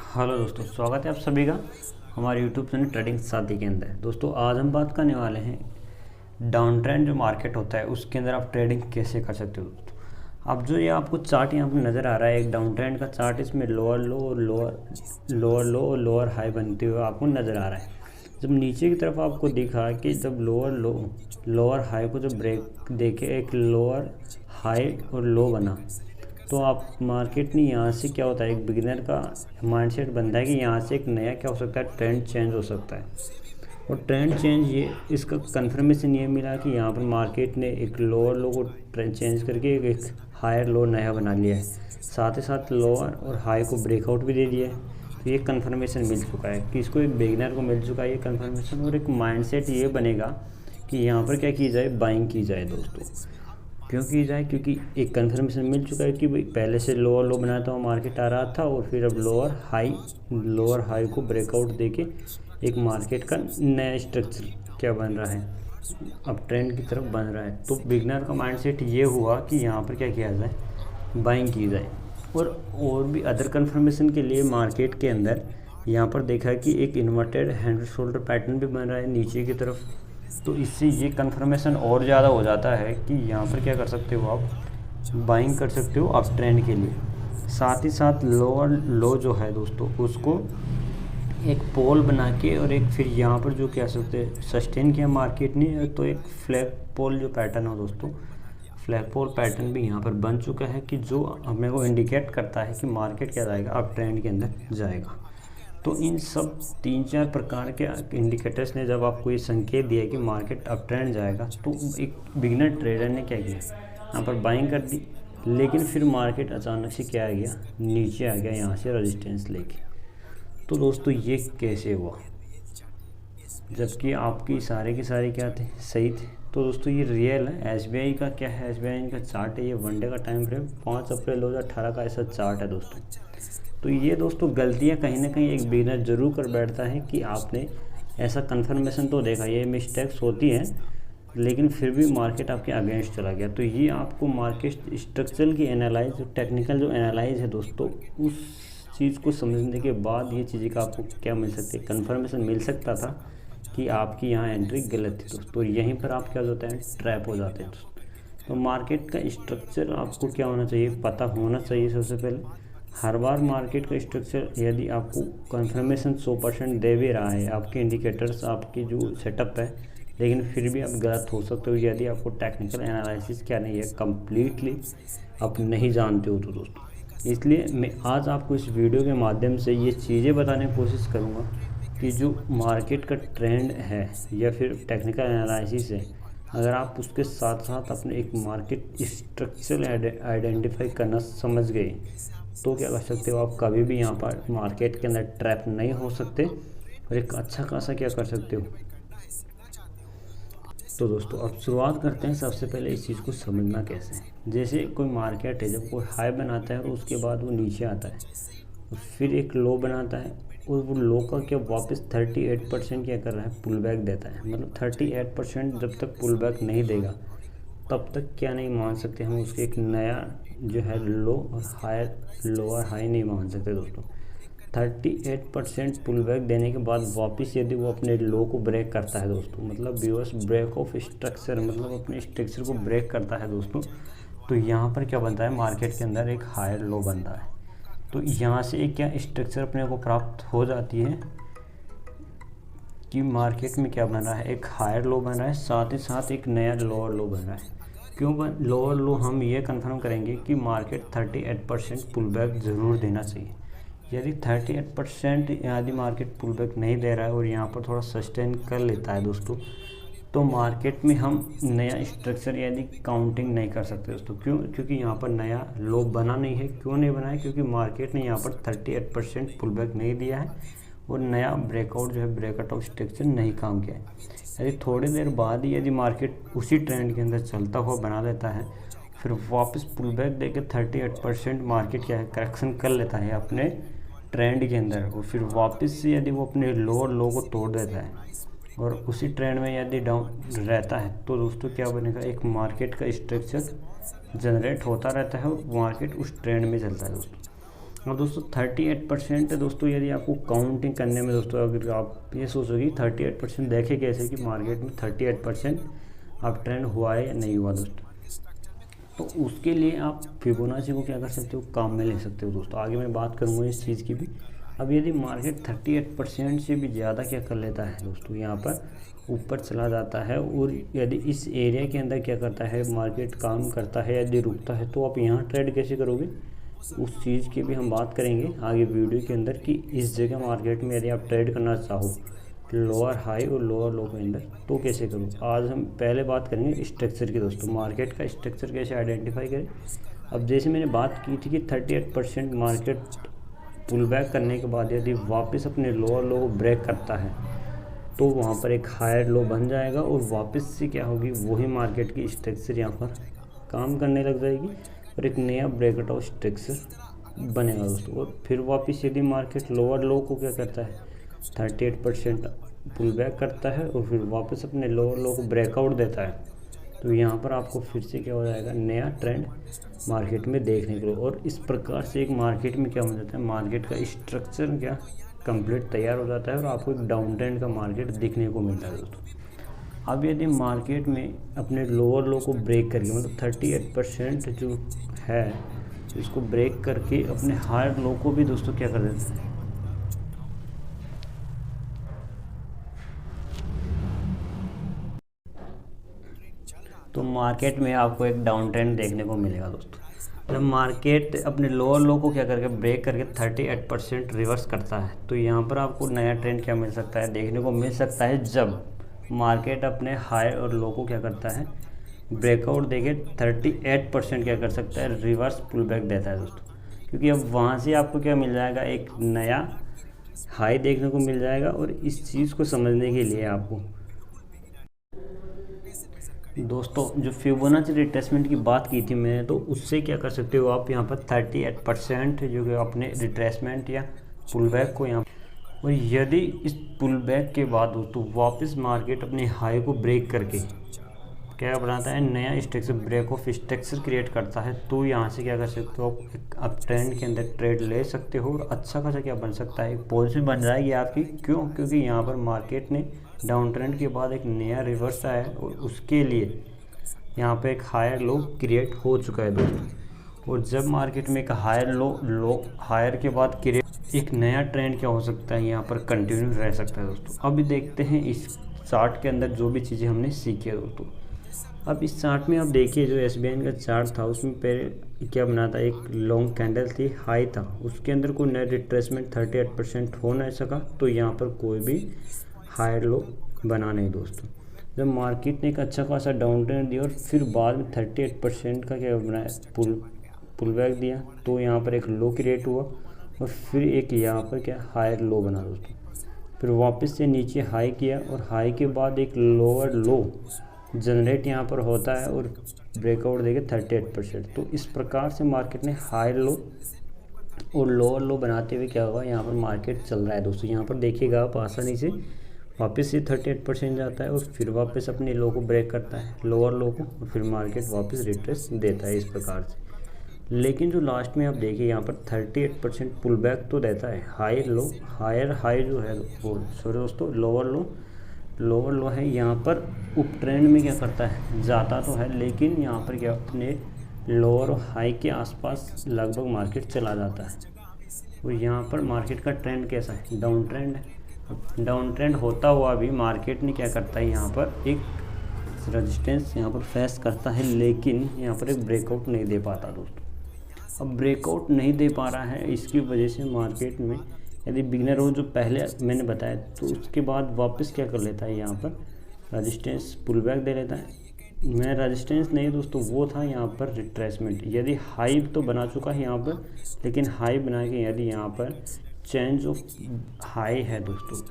Hello दोस्तों, स्वागत है आप सभी का हमारे यूट्यूब चैनल ट्रेडिंग साथी के अंदर। दोस्तों आज हम बात करने वाले हैं डाउन ट्रेंड जो मार्केट होता है उसके अंदर आप ट्रेडिंग कैसे कर सकते हो। दोस्तों अब जो ये आपको चार्ट यहाँ पर नज़र आ रहा है, एक डाउन ट्रेंड का चार्ट, इसमें लोअर लो और लोअर हाई बनते हुए आपको नज़र आ रहा है। जब नीचे की तरफ आपको दिखा कि जब लोअर हाई को जब ब्रेक देके एक लोअर हाई और लो बना, तो आप मार्केट में यहाँ से क्या होता है, एक बिगिनर का माइंडसेट बनता है कि यहाँ से एक नया क्या हो सकता है, ट्रेंड चेंज हो सकता है। और ट्रेंड चेंज ये इसका कंफर्मेशन ये मिला कि यहाँ पर मार्केट ने एक लोअर लो को ट्रेंड चेंज करके एक हायर लो नया बना लिया है, साथ ही साथ लोअर और हाई को ब्रेकआउट भी दे दिया है। तो ये कंफर्मेशन मिल चुका है कि इसको एक बिगिनर को मिल चुका है ये कंफर्मेशन, और एक माइंडसेट ये बनेगा कि यहाँ पर क्या की जाए, बाइंग की जाए। दोस्तों क्यों की जाए, क्योंकि एक कंफर्मेशन मिल चुका है कि भाई पहले से लोअर लो बनाया था, मार्केट आ रहा था और फिर अब लोअर हाई को ब्रेकआउट देके एक मार्केट का नया स्ट्रक्चर क्या बन रहा है, अब ट्रेंड की तरफ बन रहा है। तो बिगनर का माइंडसेट ये हुआ कि यहाँ पर क्या किया जाए, बाइंग की जाए। और भी अदर कंफर्मेशन के लिए मार्केट के अंदर यहाँ पर देखा कि एक इन्वर्टेड हैंड शोल्डर पैटर्न भी बन रहा है नीचे की तरफ। तो इससे ये कंफर्मेशन और ज़्यादा हो जाता है कि यहाँ पर क्या कर सकते हो, आप बाइंग कर सकते हो आप ट्रेंड के लिए। साथ ही साथ लोअर लो जो है दोस्तों, उसको एक पोल बना के और एक फिर यहाँ पर जो कह सकते हैं सस्टेन किया मार्केट ने, तो एक फ्लैग पोल जो पैटर्न हो दोस्तों, फ्लैग पोल पैटर्न भी यहाँ पर बन चुका है कि जो हमें को इंडिकेट करता है कि मार्केट क्या जाएगा, अब ट्रेंड के अंदर जाएगा। तो इन सब 3-4 प्रकार के इंडिकेटर्स ने जब आपको ये संकेत दिया कि मार्केट अप ट्रेंड जाएगा, तो एक बिगिनर ट्रेडर ने क्या किया, यहाँ पर बाइंग कर दी। लेकिन फिर मार्केट अचानक से क्या आ गया, नीचे आ गया यहाँ से रेजिस्टेंस लेके। तो दोस्तों ये कैसे हुआ, जबकि आपकी सारे के सारे क्या थे, सही थे। तो दोस्तों ये रियल है। SBI का क्या है, SBI का चार्ट है, ये वनडे का टाइम फ्रेम 5 अप्रैल 2018 का ऐसा चार्ट है दोस्तों। तो ये दोस्तों गलतियाँ कहीं ना कहीं एक बिगिनर ज़रूर कर बैठता है कि आपने ऐसा कंफर्मेशन तो देखा, ये मिस्टेक्स होती हैं, लेकिन फिर भी मार्केट आपके अगेंस्ट चला गया। तो ये आपको मार्केट स्ट्रक्चर की एनालाइज, टेक्निकल जो एनालाइज है दोस्तों, उस चीज़ को समझने के बाद ये चीज़ें का आपको क्या मिल सकती है, कन्फर्मेशन मिल सकता था कि आपकी यहाँ एंट्री गलत थी दोस्तों। तो यहीं पर आप क्या होता है, ट्रैप हो जाते हैं दोस्तों। तो मार्केट का स्ट्रक्चर आपको क्या होना चाहिए, पता होना चाहिए सबसे पहले। हर बार मार्केट का स्ट्रक्चर यदि आपको कंफर्मेशन 100% दे भी रहा है, आपके इंडिकेटर्स, आपकी जो सेटअप है, लेकिन फिर भी आप गलत हो सकते हो यदि आपको टेक्निकल एनालिसिस क्या नहीं है, कम्प्लीटली आप नहीं जानते हो। तो दोस्तों इसलिए मैं आज आपको इस वीडियो के माध्यम से ये चीज़ें बताने की कोशिश करूँगा कि जो मार्केट का ट्रेंड है या फिर टेक्निकल एनालिसिस है, अगर आप उसके साथ साथ अपने एक मार्केट स्ट्रक्चर आइडेंटिफाई करना समझ गए, तो क्या कर सकते हो, आप कभी भी यहाँ पर मार्केट के अंदर ट्रैप नहीं हो सकते और एक अच्छा खासा क्या कर सकते हो। तो दोस्तों अब शुरुआत करते हैं। सबसे पहले इस चीज़ को समझना कैसे है। जैसे कोई मार्केट है, जब कोई हाई बनाता है और उसके बाद वो नीचे आता है और फिर एक लो बनाता है, और वो लो का क्या वापस 38% क्या कर रहा है, पुल बैक देता है। मतलब 38% जब तक पुल बैक नहीं देगा तब तक क्या नहीं मान सकते हम उसके एक नया जो है लो और लोअर हाई नहीं मान सकते दोस्तों। 38% पुल बैक देने के बाद वापस यदि वो अपने लो को ब्रेक करता है दोस्तों, मतलब व्यूअर्स ब्रेक ऑफ स्ट्रक्चर, मतलब अपने स्ट्रक्चर को ब्रेक करता है दोस्तों, तो यहाँ पर क्या बनता है, मार्केट के अंदर एक हायर लो बनता है। तो यहाँ से एक क्या स्ट्रक्चर अपने को प्राप्त हो जाती है कि मार्केट में क्या बन रहा है, एक हायर लो बन रहा है, साथ ही साथ एक नया लोअर लो बन रहा है। क्यों लोअर लो, हम ये कंफर्म करेंगे कि मार्केट 38% पुल बैक ज़रूर देना चाहिए। यदि 38% यदि मार्केट पुल बैक नहीं दे रहा है और यहाँ पर थोड़ा सस्टेन कर लेता है दोस्तों, तो मार्केट में हम नया स्ट्रक्चर यदि काउंटिंग नहीं कर सकते दोस्तों। क्यों, क्योंकि यहाँ पर नया लो बना नहीं है। क्यों नहीं बना है, क्योंकि मार्केट ने यहाँ पर 38% पुल बैक नहीं दिया है और नया ब्रेकआउट जो है, ब्रेकआउट ऑफ स्ट्रक्चर नहीं काम किया है। यदि थोड़ी देर बाद ही यदि मार्केट उसी ट्रेंड के अंदर चलता हुआ बना लेता है, फिर वापस पुल बैक देकर 38% मार्केट क्या है, करेक्शन कर लेता है अपने ट्रेंड के अंदर, और फिर वापस से यदि वो अपने लोअर लो को तोड़ देता है और उसी ट्रेंड में यदि डाउन रहता है, तो दोस्तों क्या बनेगा, एक मार्केट का स्ट्रक्चर जनरेट होता रहता है और मार्केट उस ट्रेंड में चलता है दोस्तों। और दोस्तों 38% है दोस्तों। यदि आपको काउंटिंग करने में दोस्तों अगर आप ये सोचोगे 38% देखे कैसे कि मार्केट में 38% अब ट्रेंड हुआ है या नहीं हुआ दोस्तों, तो उसके लिए आप फिबोनाची को क्या कर सकते हो, काम में ले सकते हो दोस्तों। आगे मैं बात करूँगा इस चीज़ की भी। अब यदि मार्केट 38% से भी ज़्यादा क्या कर लेता है दोस्तों, यहाँ पर ऊपर चला जाता है और यदि इस एरिया के अंदर क्या करता है मार्केट काम करता है, यदि रुकता है, तो आप यहाँ ट्रेड कैसे करोगे, उस चीज़ की भी हम बात करेंगे आगे वीडियो के अंदर कि इस जगह मार्केट में यदि आप ट्रेड करना चाहो लोअर हाई और लोअर लो के अंदर तो कैसे करूँ। आज हम पहले बात करेंगे स्ट्रक्चर की दोस्तों, मार्केट का स्ट्रक्चर कैसे आइडेंटिफाई करें। अब जैसे मैंने बात की थी कि 38% मार्केट पुल बैक करने के बाद यदि वापस अपने लोअर लो को ब्रेक करता है तो वहाँ पर एक हायर लो बन जाएगा और वापस से क्या होगी, वही मार्केट की स्ट्रक्चर यहाँ पर काम करने लग जाएगी और एक नया ब्रेकआउट स्ट्रक्चर बनेगा दोस्तों। और फिर वापस यदि मार्केट लोअर लो को क्या करता है 38% पुल बैक करता है और फिर वापस अपने लोअर लो को ब्रेकआउट देता है, तो यहाँ पर आपको फिर से क्या हो जाएगा, नया ट्रेंड मार्केट में देखने को। और इस प्रकार से एक मार्केट में क्या हो जाता है, मार्केट का स्ट्रक्चर क्या कंप्लीट तैयार हो जाता है और आपको एक डाउन ट्रेंड का मार्केट देखने को मिलता है दोस्तों। अब यदि मार्केट में अपने लोअर लो को ब्रेक करके मतलब 38% जो है इसको ब्रेक करके अपने हायर लो को भी दोस्तों क्या कर देता है, तो मार्केट में आपको एक डाउन ट्रेंड देखने को मिलेगा दोस्तों। जब मार्केट अपने लोअर लो को क्या करके ब्रेक करके 38% रिवर्स करता है तो यहाँ पर आपको नया ट्रेंड क्या मिल सकता है, देखने को मिल सकता है जब मार्केट अपने हाई और लो को क्या करता है ब्रेकआउट देके 38% क्या कर सकता है, रिवर्स पुल बैक देता है दोस्तों। क्योंकि अब वहाँ से आपको क्या मिल जाएगा, एक नया हाई देखने को मिल जाएगा। और इस चीज़ को समझने के लिए आपको दोस्तों जो फिबोनाची रिट्रेसमेंट की बात की थी मैंने, तो उससे क्या कर सकते हो आप यहाँ पर 38% जो कि अपने रिट्रेसमेंट या पुल बैक को यहाँ, और यदि इस पुल बैक के बाद दोस्तों वापस मार्केट अपने हाई को ब्रेक करके क्या बनाता है, नया structure break of structure create करता है, तो यहाँ से क्या कर सकते हो आप अप ट्रेंड के अंदर ट्रेड ले सकते हो और अच्छा खासा क्या बन सकता है, पॉजिटिव बन जाएगी आपकी। क्यों, क्योंकि यहाँ पर मार्केट ने डाउन ट्रेंड के बाद एक नया रिवर्स आया है और उसके लिए यहाँ पे एक हायर लो क्रिएट हो चुका है दोस्तों। और जब मार्केट में एक हायर लो हायर के बाद क्रिएट एक नया ट्रेंड क्या हो सकता है, यहाँ पर कंटिन्यू रह सकता है दोस्तों। अभी देखते हैं इस चार्ट के अंदर जो भी चीज़ें हमने सीखी है दोस्तों। अब इस चार्ट में आप देखिए जो SBI का चार्ट था उसमें पहले क्या बना था, एक लॉन्ग कैंडल थी, हाई था, उसके अंदर कोई नया रिट्रेसमेंट 38% हो नहीं सका, तो यहाँ पर कोई भी हायर लो बना नहीं दोस्तों। जब मार्केट ने एक अच्छा खासा डाउन ट्रेंड दिया और फिर बाद में 38% का क्या बनाया, पुल बैक दिया, तो यहाँ पर एक लो क्रिएट हुआ और फिर एक यहाँ पर क्या हायर लो बना दोस्तों। फिर वापस से नीचे हाई किया और हाई के बाद एक लोअर लो जनरेट यहाँ पर होता है और ब्रेकआउट देके 38%। तो इस प्रकार से मार्केट ने हाई लो और लोअर लो बनाते हुए क्या हुआ, यहाँ पर मार्केट चल रहा है दोस्तों। यहाँ पर देखिएगा आप आसानी से वापस से 38% जाता है और फिर वापस अपने लो को ब्रेक करता है, लोअर लो को, और फिर मार्केट वापस रिट्रेस देता है इस प्रकार से। लेकिन जो लास्ट में आप देखिए यहाँ पर 38% पुल बैक तो देता है, हाई लो हायर हाई जो है वो सॉरी दोस्तों लोअर लो है, यहाँ पर उप ट्रेंड में क्या करता है, जाता तो है लेकिन यहाँ पर क्या अपने लोअर हाई के आसपास लगभग मार्केट चला जाता है। और यहाँ पर मार्केट का ट्रेंड कैसा है, डाउन ट्रेंड है। डाउन ट्रेंड होता हुआ भी मार्केट ने क्या करता है, यहाँ पर एक रेजिस्टेंस यहाँ पर फेस करता है लेकिन यहाँ पर एक ब्रेकआउट नहीं दे पाता दोस्तों। अब ब्रेकआउट नहीं दे पा रहा है, इसकी वजह से मार्केट में यदि बिगनर हो जो पहले मैंने बताया, तो उसके बाद वापस क्या कर लेता है, यहाँ पर रेजिस्टेंस पुल बैक दे लेता है। मैं रेजिस्टेंस नहीं दोस्तों, वो था यहाँ पर रिट्रेसमेंट। यदि हाई तो बना चुका है यहाँ पर, लेकिन हाई बना के यदि यहाँ पर चेंज ऑफ हाई है दोस्तों,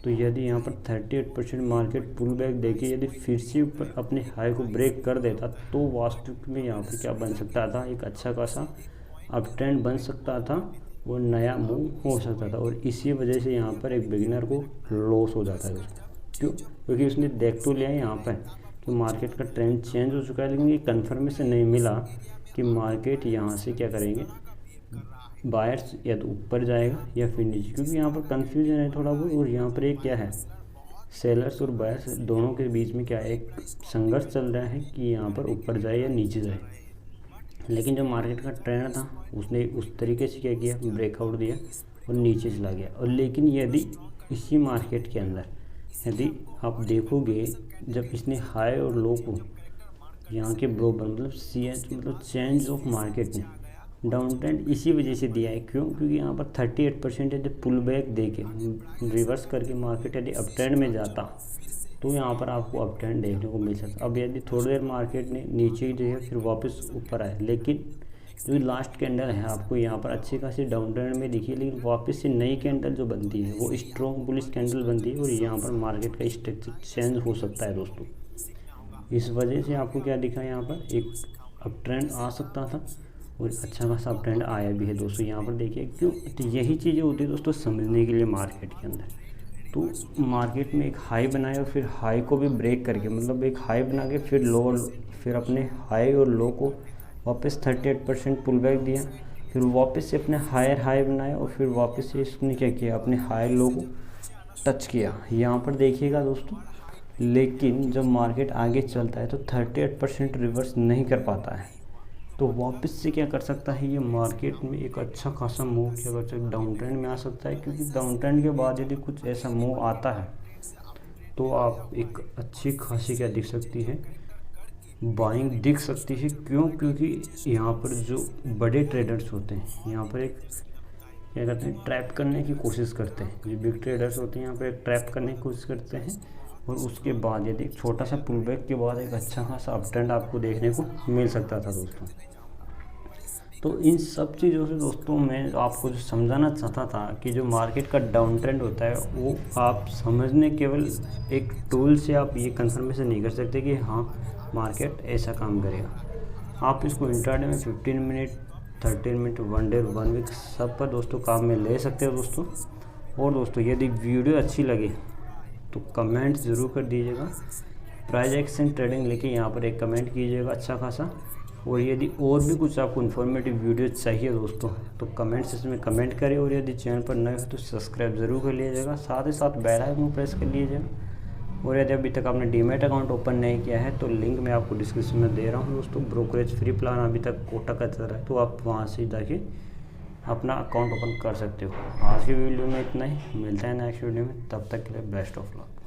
तो यदि यहाँ पर 38% मार्केट पुल बैक देके यदि फिर से ऊपर अपने हाई को ब्रेक कर देता, तो वास्तविक में यहाँ पर क्या बन सकता था, एक अच्छा खासा अप ट्रेंड बन सकता था और नया मूव हो सकता था। और इसी वजह से यहाँ पर एक बिगिनर को लॉस हो जाता है दोस्तों। क्यों, क्योंकि उसने देख तो लिया यहाँ पर कि मार्केट का ट्रेंड चेंज हो चुका है, लेकिन ये कन्फर्मेशन नहीं मिला कि मार्केट यहाँ से क्या करेंगे, बायर्स या तो ऊपर जाएगा या फिर नीचे, क्योंकि यहाँ पर कंफ्यूजन है थोड़ा बहुत। और यहाँ पर एक क्या है, सेलर्स और बायर्स दोनों के बीच में क्या है, एक संघर्ष चल रहा है कि यहाँ पर ऊपर जाए या नीचे जाए। लेकिन जो मार्केट का ट्रेंड था उसने उस तरीके से क्या किया, ब्रेकआउट दिया और नीचे चला गया। और लेकिन यदि इसी मार्केट के अंदर यदि आप देखोगे, जब इसने हाई और लो को यहाँ के बराबर मतलब चेंज ऑफ मार्केट ने डाउन ट्रेंड इसी वजह से दिया है। क्यों? क्योंकि यहाँ पर 38% यदि पुल बैक दे के रिवर्स करके मार्केट यदि अप ट्रेंड में जाता तो यहाँ पर आपको अप ट्रेंड देखने को मिल सकता। अब यदि थोड़ी देर मार्केट ने नीचे जो है फिर वापस ऊपर आए, लेकिन जो लास्ट कैंडल है आपको यहाँ पर अच्छी खासी डाउन ट्रेंड में दिखी, लेकिन वापस से नई कैंडल जो बनती है वो स्ट्रॉन्ग बुलिश कैंडल बनती है और यहाँ पर मार्केट का स्ट्रक्चर चेंज हो सकता है दोस्तों। इस वजह से आपको क्या दिखा, यहाँ पर एक अप ट्रेंड आ सकता था और अच्छा खासा अप ट्रेंड आया भी है दोस्तों। यहाँ पर देखिए क्यों, तो यही चीज़ें होती है दोस्तों समझने के लिए मार्केट के अंदर। तो मार्केट में एक हाई बनाया और फिर हाई को भी ब्रेक करके, मतलब एक हाई बना के फिर लो, फिर अपने हाई और लो को वापस 38% पुल बैक दिया, फिर वापस से अपने हायर हाई बनाया और फिर वापस से इसने क्या किया, अपने हाई लो को टच किया। यहाँ पर देखिएगा दोस्तों, लेकिन जब मार्केट आगे चलता है तो 38% रिवर्स नहीं कर पाता है, तो वापस से क्या कर सकता है, ये मार्केट में एक अच्छा खासा मूव क्या कर सकता है, डाउन ट्रेंड में आ सकता है। क्योंकि डाउन ट्रेंड के बाद यदि कुछ ऐसा मूव आता है तो आप एक अच्छी खासी क्या दिख सकती है, बाइंग दिख सकती है। क्यों? क्योंकि यहाँ पर जो बड़े ट्रेडर्स होते हैं यहाँ पर एक क्या करते हैं, ट्रैप करने की कोशिश करते हैं। जो बिग ट्रेडर्स होते हैं यहाँ पर एक ट्रैप करने की कोशिश करते हैं और उसके बाद यदि एक छोटा सा पुल बैक के बाद एक अच्छा खासा अप ट्रेंड आपको देखने को मिल सकता था दोस्तों। तो इन सब चीज़ों से दोस्तों मैं आपको जो समझाना चाहता था कि जो मार्केट का डाउन ट्रेंड होता है वो आप समझने केवल एक टूल से आप ये कंफर्मेशन नहीं कर सकते कि हाँ मार्केट ऐसा काम करेगा। आप इसको इंट्राडे में 15 मिनट, 13 मिनट, 1 डे, 1 वीक सब पर दोस्तों काम में ले सकते हो दोस्तों। और दोस्तों यदि वीडियो अच्छी लगे तो कमेंट ज़रूर कर दीजिएगा। प्राइस एक्शन ट्रेडिंग लेके यहाँ पर एक कमेंट कीजिएगा अच्छा खासा। और यदि और भी कुछ आपको इन्फॉर्मेटिव वीडियो चाहिए दोस्तों तो कमेंट सेक्शन में कमेंट करें। और यदि चैनल पर नए हो तो सब्सक्राइब ज़रूर कर लीजिएगा, साथ ही साथ बेल आइकन प्रेस कर लीजिएगा। और यदि अभी तक आपने डीमैट अकाउंट ओपन नहीं किया है तो लिंक मैं आपको डिस्क्रिप्शन में दे रहा हूँ दोस्तों। ब्रोकरेज फ्री प्लान अभी तक कोटा का चल रहा है, तो आप वहाँ से जाके अपना अकाउंट ओपन कर सकते हो। आज की वीडियो में इतना ही, मिलता है नेक्स्ट वीडियो में, तब तक के लिए बेस्ट ऑफ लक।